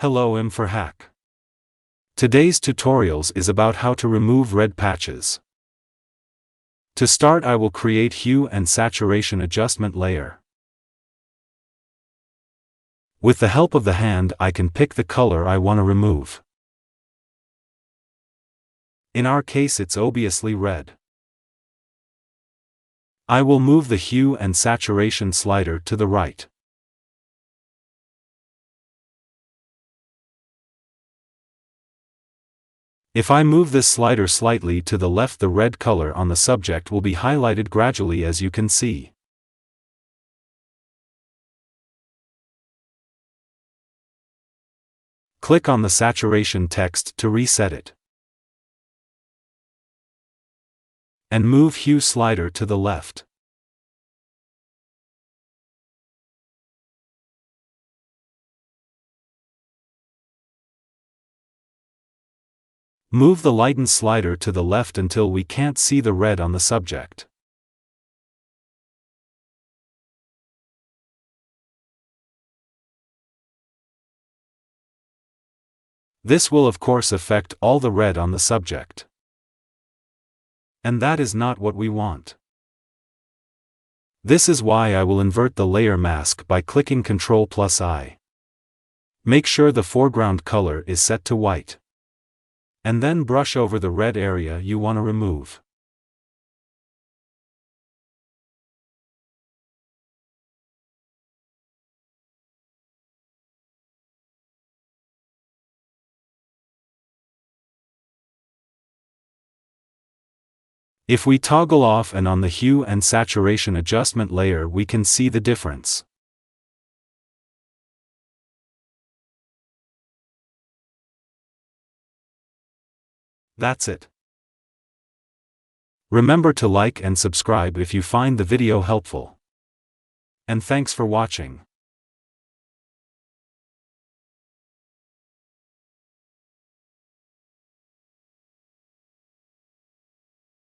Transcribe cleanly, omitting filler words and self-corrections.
Hello, M4Hack. Today's tutorials is about how to remove red patches. To start, I will create hue and saturation adjustment layer. With the help of the hand, I can pick the color I want to remove. In our case, it's obviously red. I will move the hue and saturation slider to the right. If I move this slider slightly to the left, the red color on the subject will be highlighted gradually, as you can see. Click on the saturation text to reset it. And move hue slider to the left. Move the lighten slider to the left until we can't see the red on the subject. This will of course affect all the red on the subject. And that is not what we want. This is why I will invert the layer mask by clicking Ctrl+I. Make sure the foreground color is set to white. And then brush over the red area you want to remove. If we toggle off and on the hue and saturation adjustment layer, we can see the difference. That's it. Remember to like and subscribe if you find the video helpful. And thanks for watching.